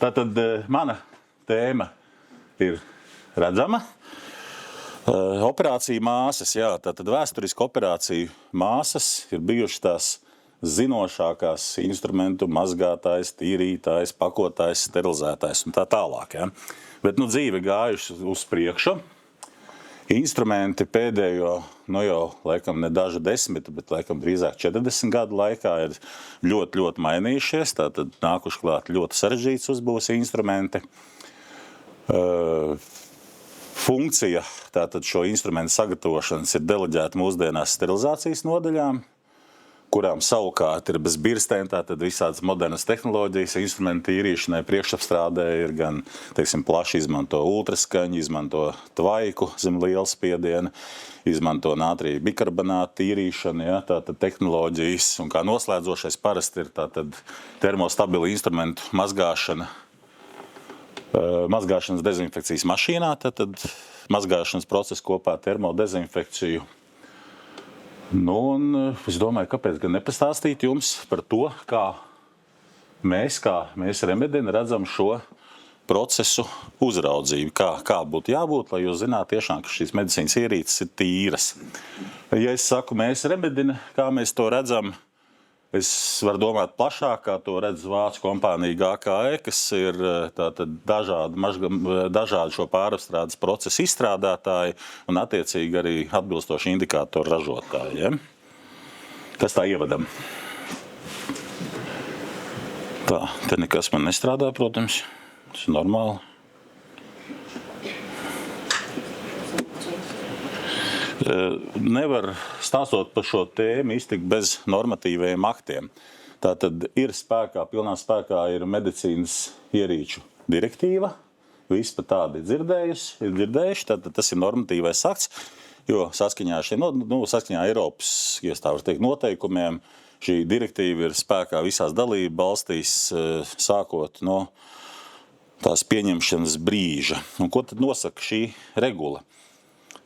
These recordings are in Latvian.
Tātad mana tēma ir redzama. Operācija māsas, jā, tātad vēsturiski operāciju māsas ir bijušas tās zinošākās instrumentu mazgātājs, tīrītājs, pakotājs, sterilizētājs un tā tālāk. Ja? Bet dzīve gājuši uz priekšu. Instrumenti pēdējo, jau laikam ne dažu desmitu, bet laikam drīzāk 40 gadu laikā ir ļoti mainījušies. Tātad nākuši klāt ļoti sarežģīts uzbūves instrumenti. Funkcija tātad šo instrumentu sagatavošanas ir deleģēta mūsdienās sterilizācijas nodaļām, kurām savukārt ir bez birstēm, tātad visādas modernas tehnoloģijas, instrumentu tīrīšanai, priekšapstrādē ir gan, plaši izmanto ultraskaņu, izmanto tvaiku zem liela spiediena, izmanto nātrija bikarbonātu tīrīšanu, ja, tātad tehnoloģijas, un kā noslēdzošais parasti ir tātad termostabili instrumentu mazgāšana, mazgāšanas dezinfekcijas mašīnā, tātad mazgāšanas procesu kopā ar termodezinfekciju. Un es domāju, kāpēc gan nepastāstīt jums par to, kā mēs Remedina redzam šo procesu uzraudzību, kā būtu jābūt, lai jūs zināt tiešām, ka šīs medicīnas ierīces ir tīras. Ja es saku mēs Remedina, kā mēs to redzam, es varu domāt plašāk, kā to redz vācu kompānija GKE, kas ir tātad dažādi šo pārapstrādes procesu izstrādātāji un attiecīgi arī atbilstoši indikātoru ražotāji. Ja? Tas tā ievadam. Tā, te nekas man nestrādā, protams. Tas ir normāli. Nevar stāstot par šo tēmu iztikt bez normatīvajiem aktiem. Tātad pilnā spēkā ir medicīnas ierīču direktīva, visi pat tādi ir dzirdējuši, tātad tas ir normatīvais akts, jo saskaņā Eiropas, ja tā var teikt, noteikumiem, šī direktīva ir spēkā visās dalību valstīs, sākot no tās pieņemšanas brīža. Un ko tad nosaka šī regula?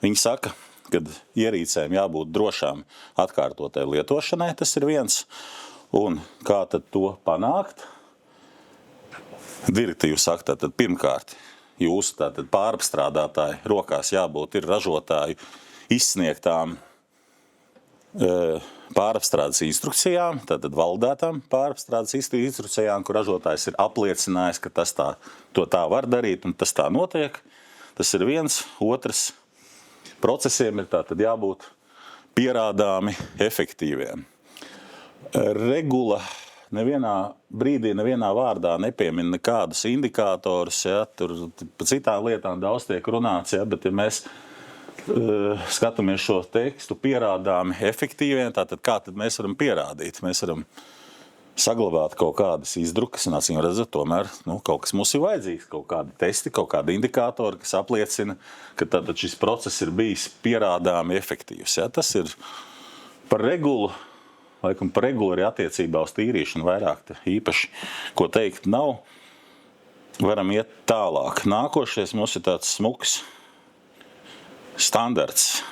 Viņi saka, kad ierīcēm jābūt drošām atkārtotai lietošanai, tas ir viens. Un kā tad to panākt? Direktīva saka, tātad pirmkārt, jūsu tātad pārapstrādātāji rokās jābūt ir ražotāju izsniegtām pārapstrādes instrukcijām, tātad valdētām pārapstrādes instrukcijām, kur ražotājs ir apliecinājis, ka tas to var darīt un tas tā notiek. Tas ir viens. Otrs, procesiem ir tātad jābūt pierādāmi efektīviem. Regula nevienā brīdī, nevienā vārdā nepiemina nekādus indikātorus, ja, tur par citām lietām daudz tiek runāts, ja, bet ja mēs skatāmies šo tekstu pierādāmi efektīviem, tātad kā tad mēs varam pierādīt? Mēs varam saglabāt kaut kādas izdrukas, un acīm redzot, tomēr kaut kas mums ir vajadzīgs, kaut kādi testi, kaut kādi indikātori, kas apliecina, ka tātad šis process ir bijis pierādāmi efektīvs. Ja? Tas ir par regulu, laikam par regulu arī attiecībā uz tīrīšanu vairāk īpaši, ko teikt nav. Varam iet tālāk. Nākošais mums ir tāds smuks standarts,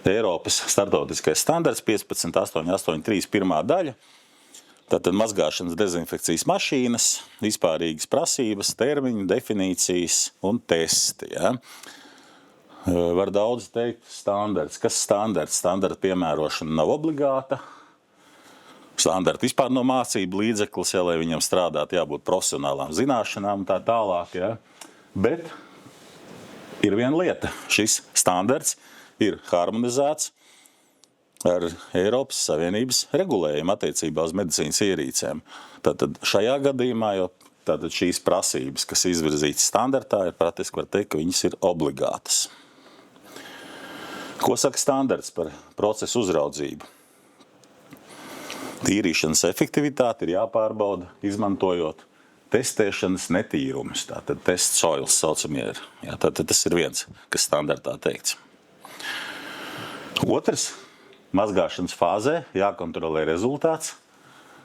Eiropas starptautiskais standarts 15.8.8.3 pirmā daļa. Tātad mazgāšanas dezinfekcijas mašīnas, vispārīgas prasības, termiņi, definīcijas un testi. Ja? Var daudz teikt standarts. Kas standarts? Standarta piemērošana nav obligāta. Standarta vispār no mācību līdzeklis, ja, lai viņam strādāt, jābūt profesionālām zināšanām un tā tālāk. Ja? Bet ir viena lieta. Šis standarts ir harmonizēts ar Eiropas Savienības regulējumu attiecībā uz medicīnas ierīcēm. Tātad šajā gadījumā jau tātad šīs prasības, kas izvirzītas standartā, ir praktiski var teikt, ka viņas ir obligātas. Ko saka standarts par procesu uzraudzību? Tīrīšanas efektivitāte ir jāpārbauda, izmantojot testēšanas netīrumus. Tātad test soils saucamie ir. Jā, tātad tas ir viens, kas standartā teikts. Otrs. Mazgāšanas fāzē jākontrolē rezultāts.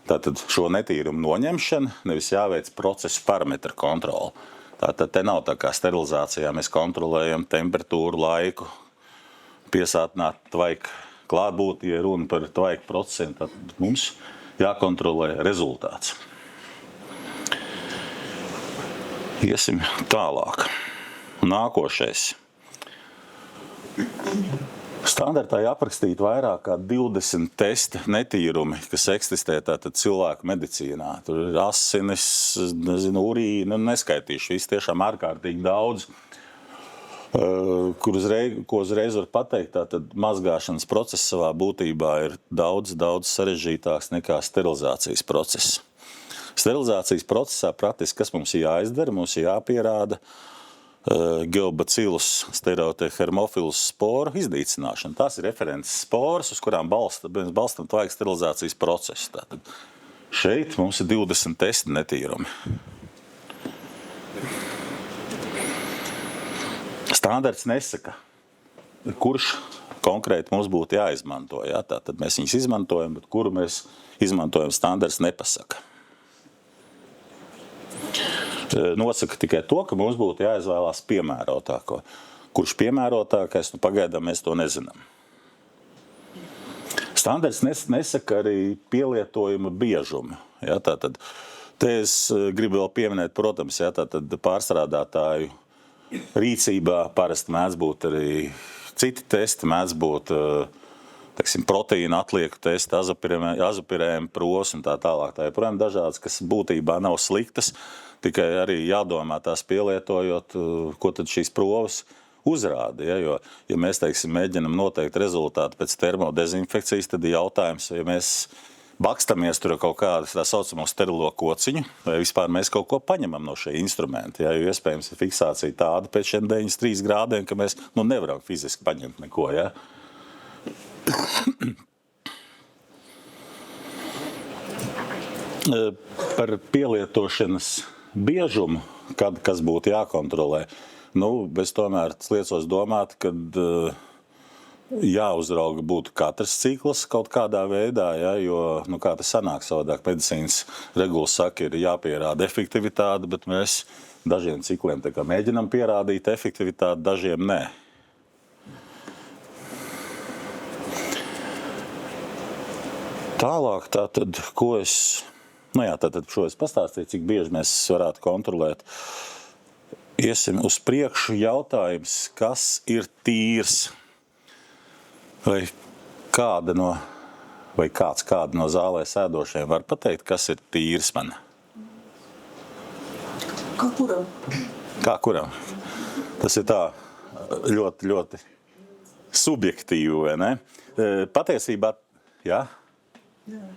Tātad šo netīrumu noņemšana, nevis jāveic procesu parametru kontroli. Tātad te nav tā kā sterilizācijā, mēs kontrolējam temperatūru, laiku, piesātināt tvaiku klātbūtni, ja runa par tvaiku procesiem, tad mums jākontrolē rezultāts. Iesim tālāk. Nākošais. Standartā aprakstīt vairāk kā 20 testa netīrumi, kas eksistē tātad cilvēku medicīnā. Tur ir asinis, urīna, neskaitīšu, viss tiešām ārkārtīgi daudz. Ko uzreiz var pateikt, tātad mazgāšanas process savā būtībā ir daudz sarežģītāks nekā sterilizācijas process. Sterilizācijas procesā praktiski, kas mums jāizdara, mums jāpierāda Geobacillus stereotehermophilus sporu iznīcināšana. Tās ir references sporas, uz kurām balstam vajag sterilizācijas procesu. Tātad šeit mums ir 20 testi netīrumi. Standarts nesaka, kurš konkrēti mums būtu jāizmanto. Ja? Tātad mēs viņus izmantojam, bet kuru mēs izmantojam, standarts nepasaka. Nosaka tikai to, ka mums būtu jāizvēlās piemērotāko. Kurš piemērotākais, pagaidām mēs to nezinām. Standarts nesaka arī pielietojuma biežumu. Ja, tātad, te es gribu vēl pieminēt, protams, ja, tātad pārstrādātāju rīcībā parasti mēdz būt arī citi testi, mēdz būt proteīna atlieku testi, azopirēm, pros un tā tālāk. Tā joprojām dažādas, kas būtībā nav sliktas, tikai arī jādomā tās pielietojot, ko tad šīs provas uzrāda. Ja? Jo, ja mēs, mēģinam noteikt rezultātu pēc termodezinfekcijas, tad ir jautājums, ja mēs bakstamies tur kaut kādu tā saucamo sterilo kociņu, vai vispār mēs kaut ko paņemam no šie instrumenti. Ja? Jo iespējams ir fiksācija tāda pēc šiem 93 grādiem, ka mēs nevaram fiziski paņemt neko. Ja? Par pielietošanas biežumu, kas būtu jākontrolē, es tomēr liecos domāt, kad jāuzrauga būtu katrs cikls kaut kādā veidā, ja, jo, kā tas sanāk savādāk, medicīnas regula saka, ir jāpierāda efektivitāte, bet mēs dažiem cikliem tā kā mēģinam pierādīt efektivitāti, dažiem nē. Tālāk tātad, ko es... tātad šo es pastāstīju, cik bieži mēs varētu kontrolēt. Iesim uz priekšu jautājums, kas ir tīrs? Vai kāds no zālē sēdošiem var pateikt, kas ir tīrs man? Kā kuram? Kā kuram? Tas ir tā ļoti subjektīvi, vai ne? Patiesībā, jā?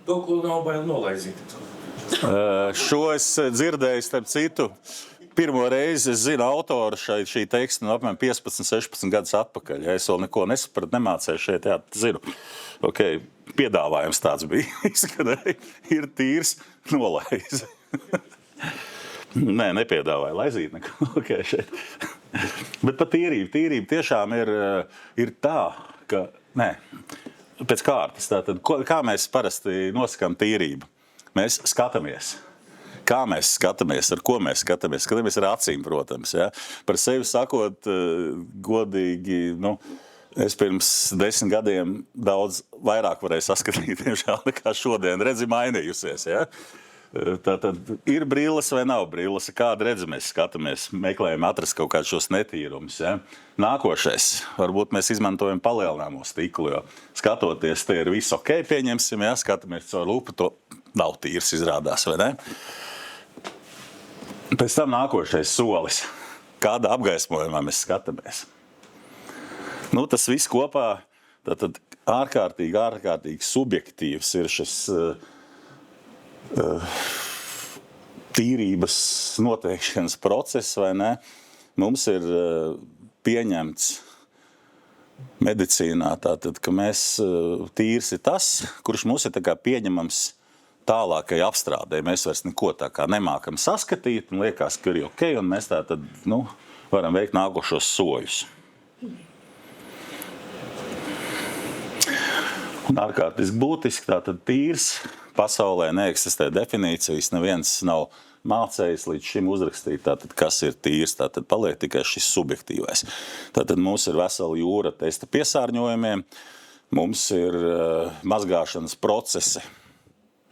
To, ko nav bail nolaizīt. Šo es dzirdēju, starp citu, pirmo reizi es zinu autoru šī teksta apmēram 15-16 gadus atpakaļ. Ja es vēl neko nesapratu, nemācēju šeit, zinu. Okay, piedāvājums tāds bija, izskanēja, ir tīrs, nolaizi. Nē, nepiedāvāja laizīt neko. Okay, šeit. Bet par tīrību tiešām ir tā, ka, pēc kārtas, tātad, kā mēs parasti nosakām tīrību? Mēs skatāmies. Kā mēs skatāmies, ar ko mēs skatāmies? Skatāmies ar acīm, protams. Ja? Par sevi sakot, godīgi, es pirms 10 gadiem daudz vairāk varēju saskatīt, diemžēl, nekā šodien. Redzi mainījusies. Ja? Tātad ir brilles vai nav brilles, kādu redzi mēs skatāmies, meklējam atrast kaut kādus šos netīrumus. Ja? Nākošais, varbūt mēs izmantojam palielināmo stiklu, jo skatoties, te ir viss ok, pieņemsim, ja? Skatāmies caur lupu, to nav tīrs izrādās, vai ne? Pēc tam nākošais solis, kādā apgaismojumā mēs skatāmies. Tas viss kopā, tātad ārkārtīgi subjektīvs ir šis tīrības noteikšanas process, vai ne? Mums ir pieņemts medicīnā, tātad, ka mēs tīrs ir tas, kurš mums ir tā kā pieņemams tālākai apstrādē. Mēs vairs neko tā kā nemākam saskatīt, un liekas, ka ir ok, un mēs tātad, varam veikt nākošos soļus. Un ārkārtīgi būtiski, tātad tīrs pasaulē neeksistē definīcijas, neviens nav mācējis līdz šim uzrakstīt, tātad, kas ir tīrs, tātad paliek tikai šis subjektīvais. Tātad mums ir vesela jūra testa piesārņojumiem, mums ir mazgāšanas procesi,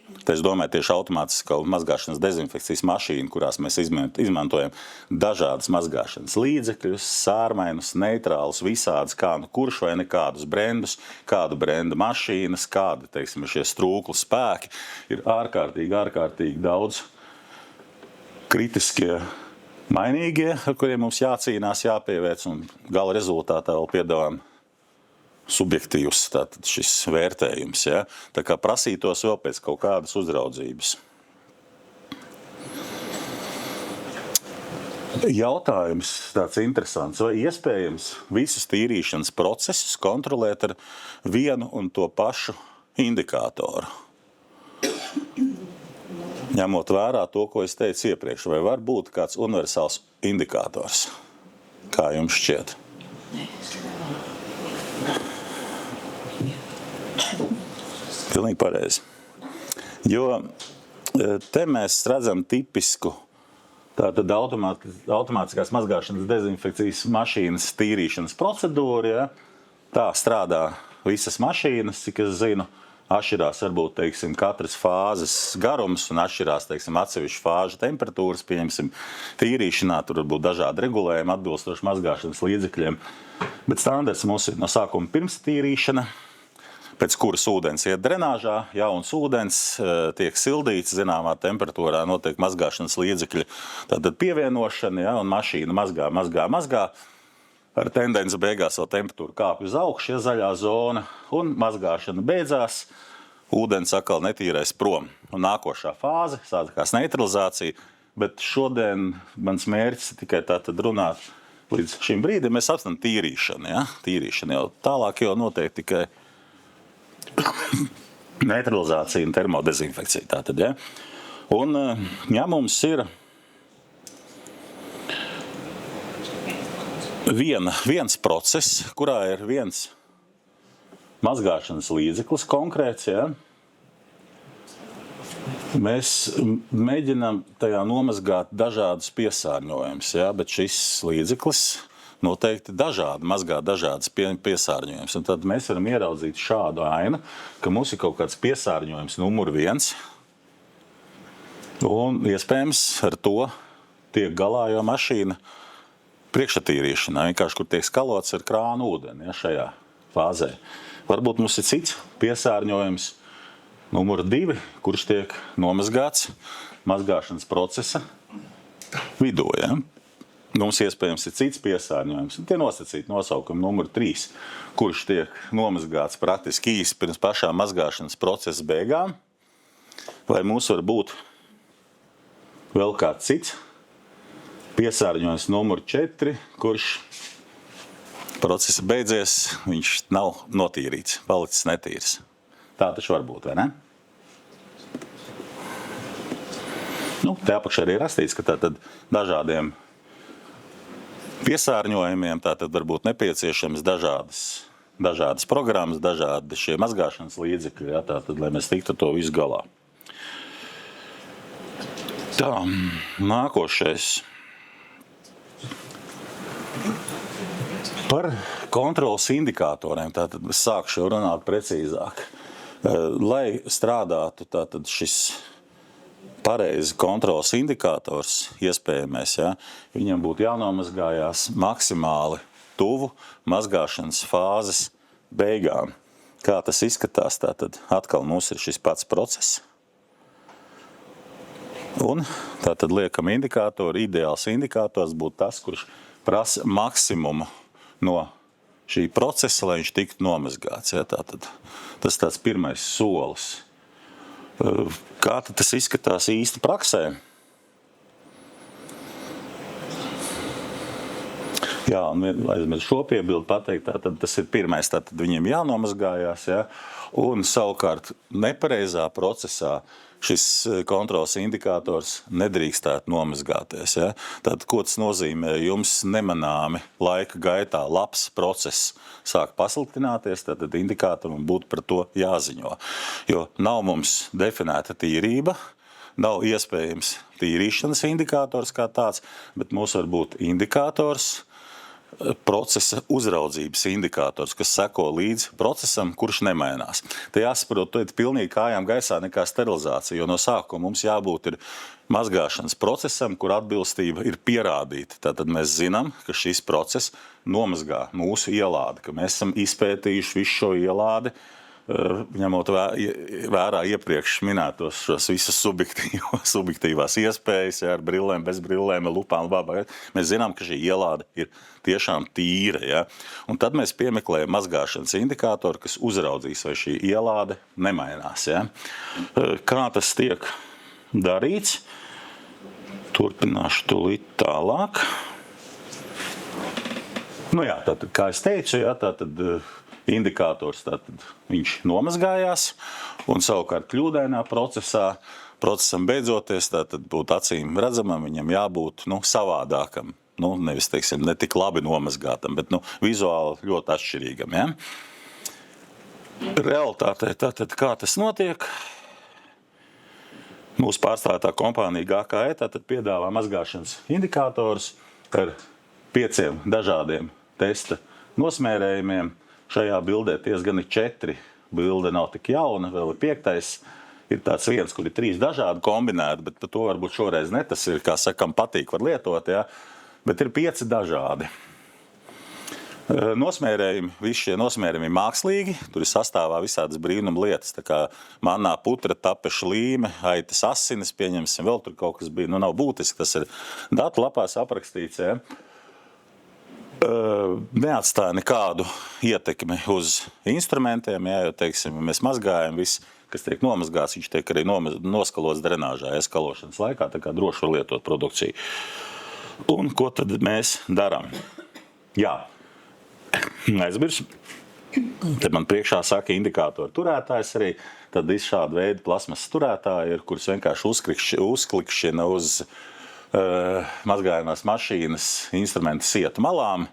Tad es domāju, tieši automātiskā mazgāšanas dezinfekcijas mašīna, kurās mēs izmantojam dažādas mazgāšanas līdzekļus, sārmainus, neitrālus, visādus, kā nu kurš vai nekādus brendus, kādu brendu mašīnas, kādi, teiksim, šie strūklu spēki, ir ārkārtīgi daudz kritiskie mainīgie, ar kuriem mums jācīnās, jāpievērc, un gala rezultātā vēl piedāvājam subjektīvs tātad šis vērtējums. Ja? Tā kā prasītos vēl pēc kaut kādas uzraudzības. Jautājums tāds interesants. Vai iespējams visus tīrīšanas procesus kontrolēt ar vienu un to pašu indikātoru? Ņemot vērā to, ko es teicu iepriekš, vai var būt kāds universāls indikators? Kā jums šķiet? Pilnīgi pareizi. Jo te mēs redzam tipisku tātad automātiskās mazgāšanas dezinfekcijas mašīnas tīrīšanas procedūru. Ja? Tā strādā visas mašīnas, cik es zinu. Atšķirās varbūt, teiksim, katras fāzes garums un atšķirās, teiksim, atsevišķu fāžu temperatūras, pieņemsim, tīrīšanā, tur var būt dažādi regulējumi atbilstoši mazgāšanas līdzekļiem. Bet standarts mums ir no sākuma pirms tīrīšana, pēc kuras ūdens iet drenāžā, jauns ūdens tiek sildīts, zināmā temperatūrā notiek mazgāšanas līdzekļi, tātad pievienošana, ja, un mašīna mazgā. Ar tendenci beigās vēl temperatūra kāpj uz augšu, ja zaļā zona, un mazgāšana beidzās, ūdens atkal netīrais prom. Un nākošā fāze sākās neutralizācija, bet šodien mans mērķis tikai tātad runāt līdz šim brīdim. Mēs apstam tīrīšanu, ja? Tīrīšana jau tālāk jau notiek tikai neutralizācija un termodezinfekcija. Tātad, ja? Un ja mums ir viens process, kurā ir viens mazgāšanas līdzeklis konkrēts, ja? Mēs mēģinām tajā nomazgāt dažādus piesārņojumus, ja? Bet šis līdzeklis noteikti mazgā dažādas piesārņojumus. Un tad mēs varam ieraudzīt šādu ainu, ka mums ir kaut kāds piesārņojums numur 1, un iespējams ar to tiek galā, jo mašīna priekšatīrīšanā, vienkārši, kur tiek skalots ar krānu ūdeni, ja, šajā fāzē. Varbūt mums ir cits piesārņojums numur 2, kurš tiek nomazgāts mazgāšanas procesa vidū. Ja. Mums iespējams ir cits piesārņojums. Tie nosacīti nosaukumi numur 3, kurš tiek nomazgāts praktiski īsi pirms pašām mazgāšanas procesa beigām. Vai mums var būt vēl kāds cits piesārņojums numur 4, kurš procesa beidzies, viņš nav notīrīts, palicis netīrs. Tā taču var būt, vai ne? Te apakšā arī rakstīts, ka tātad dažādiem piesārņojumiem tātad var būt nepieciešams dažādas programmas, dažādi šie mazgāšanas līdzekļi, ja, tātad, lai mēs tiktu to visu galā. Tā, nākošais. Par kontrolas indikatoriem, tātad es sākšu jau runāt precīzāk. Lai strādātu tātad šis pareizi kontrolas indikators iespējamais, ja, viņam būtu jānomazgājās maksimāli tuvu mazgāšanas fāzes beigām. Kā tas izskatās, tātad atkal mums ir šis pats process. Un tātad liekam indikātoru, ideāls indikators būtu tas, kurš prasa maksimumu no šī procesa, lai viņš tiktu nomazgāts. Ja, tātad, tas tāds pirmais solis. Kā tad tas izskatās īsti praksē? Jā, un aizmirst šo piebildu pateikt, tātad tas ir pirmais, tātad viņiem jānomazgājās, ja, un savukārt nepareizā procesā šis kontrols indikators nedrīkstētu nomazgāties. Ja? Tātad, ko tas nozīmē? Jums nemanāmi laika gaitā labs process sāk pasliktināties, tad indikātoram būtu par to jāziņo. Jo nav mums definēta tīrība, nav iespējams tīrīšanas indikators kā tāds, bet mums var būt indikators procesa uzraudzības indikators, kas seko līdz procesam, kurš nemainās. Te jāsaprot, tu esi pilnīgi kājām gaisā nekā sterilizācija, jo no sākuma mums jābūt ir mazgāšanas procesam, kur atbilstība ir pierādīta. Tātad mēs zinām, ka šis process nomazgā mūsu ielādi, ka mēs esam izpētījuši visu šo ielādi, ņemot vērā iepriekš minētos šos visas subjektīvās iespējas, ar brillēm, bez brillēm, lupām, mēs zinām, ka šī ielāde ir tiešām tīra. Ja? Un tad mēs piemeklējam mazgāšanas indikātoru, kas uzraudzīs, vai šī ielāde nemainās. Ja? Kā tas tiek darīts? Turpināšu tūlīt tālāk. Tātad, kā es teicu, tātad indikators, tātad viņš nomazgājās, un savukārt kļūdainā procesam beidzoties, tātad būt acīm redzamam, viņam jābūt savādākam. Nevis, teiksim, ne tik labi nomazgātam, bet vizuāli ļoti atšķirīgam. Ja? Realitātē tātad, kā tas notiek? Mūsu pārstāvētā kompānija GKE tātad piedāvā mazgāšanas indikātors ar 5 dažādiem testa nosmērējumiem. Šajā bildē diezgan ir 4. Bilde nav tik jauna, vēl ir 5. Ir tāds viens, kur ir 3 dažādi kombinēti, bet par to varbūt šoreiz ne. Tas ir, kā sakam, patīk, var lietot, ja? Bet ir 5 dažādi. Nosmērējumi, visi šie nosmērējumi ir mākslīgi, tur ir sastāvā visādas brīnuma lietas, tā kā manā putra, tapeša līme, aitas asinis, pieņemsim, vēl tur kaut kas bija, nav būtiski, tas ir datu lapās aprakstīts, ja? Neatstāja nekādu ietekmi uz instrumentiem, ja, jo, teiksim, mēs mazgājam, viss, kas tiek nomazgāts, viņš tiek arī noskalots drenāžā, ja, skalošanas laikā, tā kā droši var lietot produkciju. Un ko tad mēs darām? Jā, aizmirsu. Te man priekšā saka indikātoru turētājs arī, tad ir šāda veida plasmas turētāji, kurus vienkārši uzklikšķina uz mazgājumās mašīnas instrumentu sietu malām.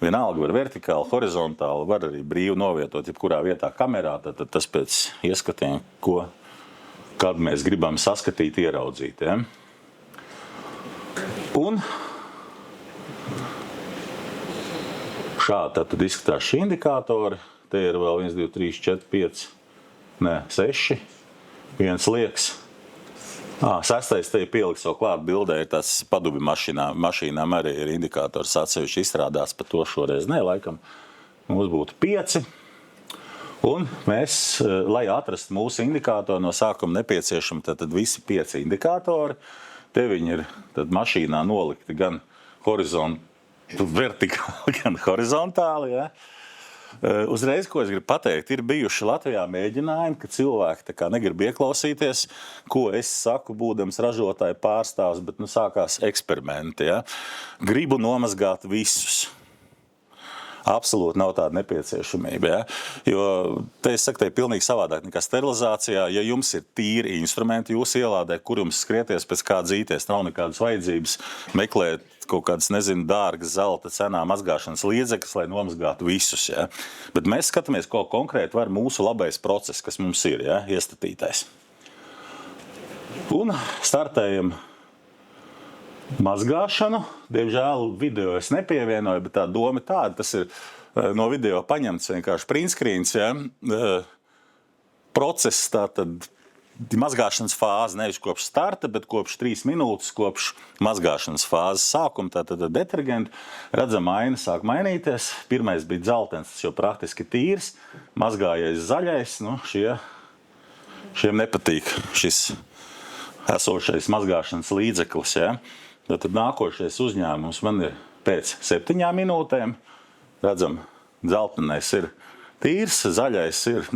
Vienalga var vertikāli, horizontāli, var arī brīvi novietot jebkurā vietā kamerā, tad tas pēc ieskatiem, kad mēs gribam saskatīt, ieraudzīt. Ja? Un šādi tad izskatās šī indikātori. Te ir vēl 1, 2, 3, 4, 5, 6. Viens liekas. 6. te ir pieliks vēl klāt bildē, ir tāds padubi mašīnām arī ir indikators atsevišķi izstrādāts, par to šoreiz ne, laikam mums būtu 5. Un mēs, lai atrastu mūsu indikātoru, no sākuma nepieciešami tad visi 5 indikātori. Te viņi ir tad mašīnā nolikti gan vertikāli, gan horizontāli. Ja? Uzreiz, ko es gribu pateikt, ir bijuši Latvijā mēģinājumi, ka cilvēki tā kā negrib ieklausīties, ko es saku, būdams ražotāju pārstāvs, bet sākās eksperimenti. Ja? Gribu nomazgāt visus. Absolūti nav tāda nepieciešamība. Ja? Jo te es saku, te ir pilnīgi savādāk nekā sterilizācijā. Ja jums ir tīri instrumenti jūsu ielādē, kur jums skrieties pēc kā dzīties, nav nekādas vajadzības meklēt kaut kādas, dārgas zelta cenā mazgāšanas līdzekļus, lai nomazgātu visus. Ja? Bet mēs skatāmies, ko konkrēti var mūsu labais process, kas mums ir, ja? Iestatītais. Un startējam mazgāšanu. Diemžēl video es nepievienoju, bet tā doma tāda, tas ir no video paņemts vienkārši printscreens, ja? Process tātad mazgāšanas fāze nevis kopš starta, bet kopš 3 minūtes, kopš mazgāšanas fāzes sākuma, tātad detergenti, redzam, aina sāk mainīties. Pirmais bija dzeltens, tas jau praktiski tīrs, mazgājies zaļais, šiem nepatīk šis esošais mazgāšanas līdzeklis, ja? Tad nākošais uzņēmums man ir pēc 7 minūtēm. Redzam, dzeltenais ir tīrs, zaļais ir,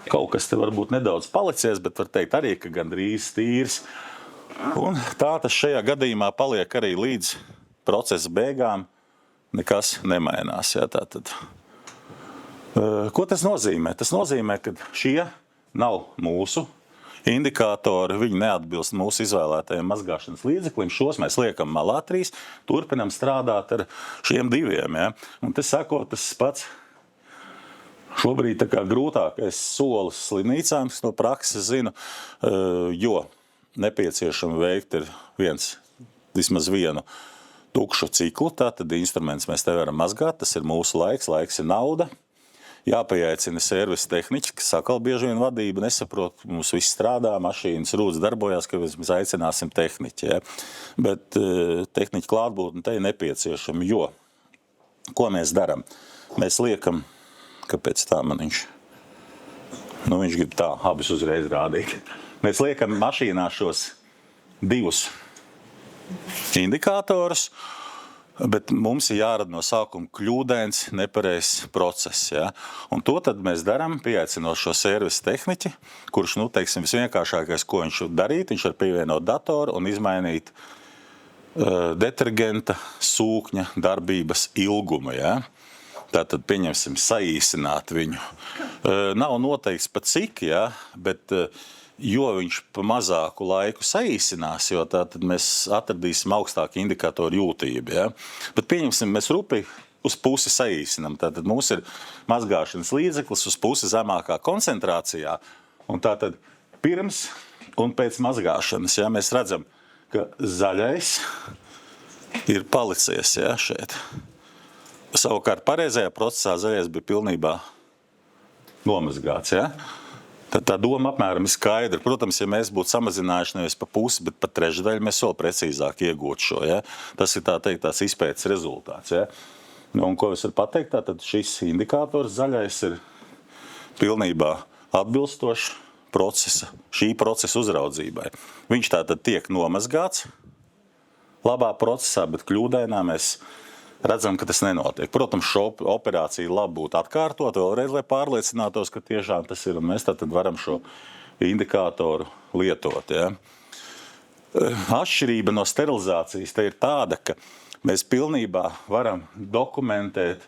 kaut kas te varbūt nedaudz palicies, bet var teikt arī, ka gandrīz tīrs. Un tā tas šajā gadījumā paliek arī līdz procesa beigām, nekas nemainās. Ja, tātad. Ko tas nozīmē? Tas nozīmē, ka šie nav mūsu indikātori, viņi neatbilst mūsu izvēlētajiem mazgāšanas līdzeklim. Šos mēs liekam malā 3, turpinam strādāt ar šiem 2. Ja? Un te sako tas pats šobrīd tā kā grūtākais solis slimnīcām, kas no prakses zinu, jo nepieciešami veikt ir vismaz vienu tukšu ciklu, tātad instruments mēs te varam mazgāt, tas ir mūsu laiks ir nauda. Jāpieaicina servisa tehniķis, kas atkal bieži vien vadība nesaprot, mums viss strādā, mašīnas rūdas darbojās, ka mēs aicināsim tehniķi. Ja? Bet tehniķa klātbūtne te ir nepieciešama, jo ko mēs darām? Mēs liekam, kāpēc tā man viņš grib tā, abas uzreiz rādīt. Mēs liekam mašīnā šos divus indikātorus, bet mums ir jārada no sākuma kļūdains, nepareizs process. Ja? Un to tad mēs darām, pieaicinot šo servisa tehniķi, kurš, teiksim, visvienkāršākais, ko viņš darīt, viņš var pievienot datoru un izmainīt detergenta sūkņa darbības ilgumu. Ja? Tātad, pieņemsim, saīsināt viņu. Nav noteikts pat cik, ja? Bet jo viņš pa mazāku laiku saīsinās, jo tātad mēs atradīsim augstāku indikatoru jūtību. Ja? Bet pieņemsim, mēs rupi uz pusi saīsinam. Tātad mums ir mazgāšanas līdzeklis uz pusi zemākā koncentrācijā. Un tātad pirms un pēc mazgāšanas, ja, mēs redzam, ka zaļais ir palicies, ja, šeit. Savukārt pareizajā procesā zaļais bija pilnībā nomazgāts. Ja? Tad tā doma apmēram ir skaidra. Protams, ja mēs būtu samazinājuši nevis pa pusi, bet pa trešdaļu, mēs vēl precīzāk iegūtu šo. Ja? Tas ir tā teikt tās izpētes rezultāts. Ja? Un ko es varu pateikt, tad šis indikators zaļais ir pilnībā atbilstošs šī procesa uzraudzībai. Viņš tātad tiek nomazgāts labā procesā, bet kļūdainā mēs redzam, ka tas nenotiek. Protams, šo operāciju labi būtu atkārtot vēlreiz, lai pārliecinātos, ka tiešām tas ir, un mēs tad varam šo indikātoru lietot. Ja. Atšķirība no sterilizācijas te ir tāda, ka mēs pilnībā varam dokumentēt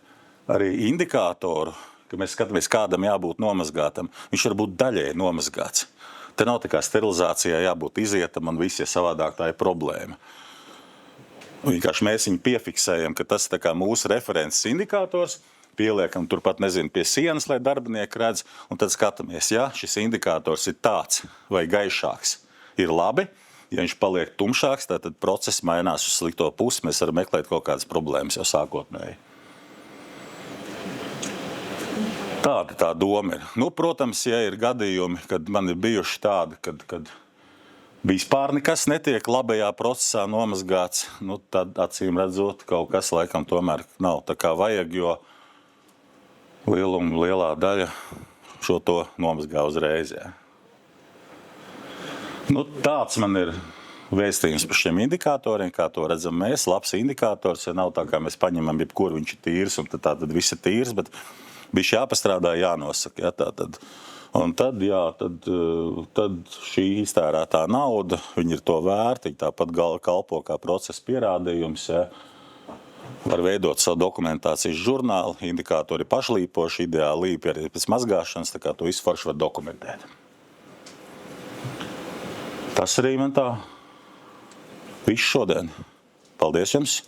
arī indikātoru, ka mēs skatāmies, kādam jābūt nomazgātam. Viņš var būt daļēji nomazgāts. Te nav tā kā sterilizācijā jābūt izietam un viss, ja savādāk tā ir problēma. Vienkārši mēs viņu piefiksējam, ka tas ir tā kā mūsu references indikators, pieliekam turpat, pie sienas, lai darbinieki redz, un tad skatāmies, ja šis indikators ir tāds vai gaišāks, ir labi. Ja viņš paliek tumšāks, tad process mainās uz slikto pusi, mēs varam meklēt kaut kādas problēmas jau sākotnēji. Tāda tā doma ir. Protams, ja ir gadījumi, kad man ir bijuši tādi, kad vispār nekas netiek labajā procesā nomazgāts, tad acīm redzot, kaut kas laikam tomēr nav tā kā vajag, jo lielā daļa šo to nomazgā uzreiz. Ja. Tāds man ir vēstījums par šiem indikatoriem, kā to redzam mēs. Labs indikators, ja nav tā, kā mēs paņemam jebkur, viņš ir tīrs, un tad viss ir tīrs, bet bišķi jāpastrādā, jānosaka. Ja, tātad. Un tad šī iztērētā nauda, viņi ir to vērti, viņi tāpat kalpo kā procesa pierādījums. Ja. Var veidot savu dokumentācijas žurnālu, indikātori pašlīpoši, ideāli līpi arī pēc mazgāšanas, tā kā to visu forši var dokumentēt. Tas arī man tā viss šodien. Paldies jums!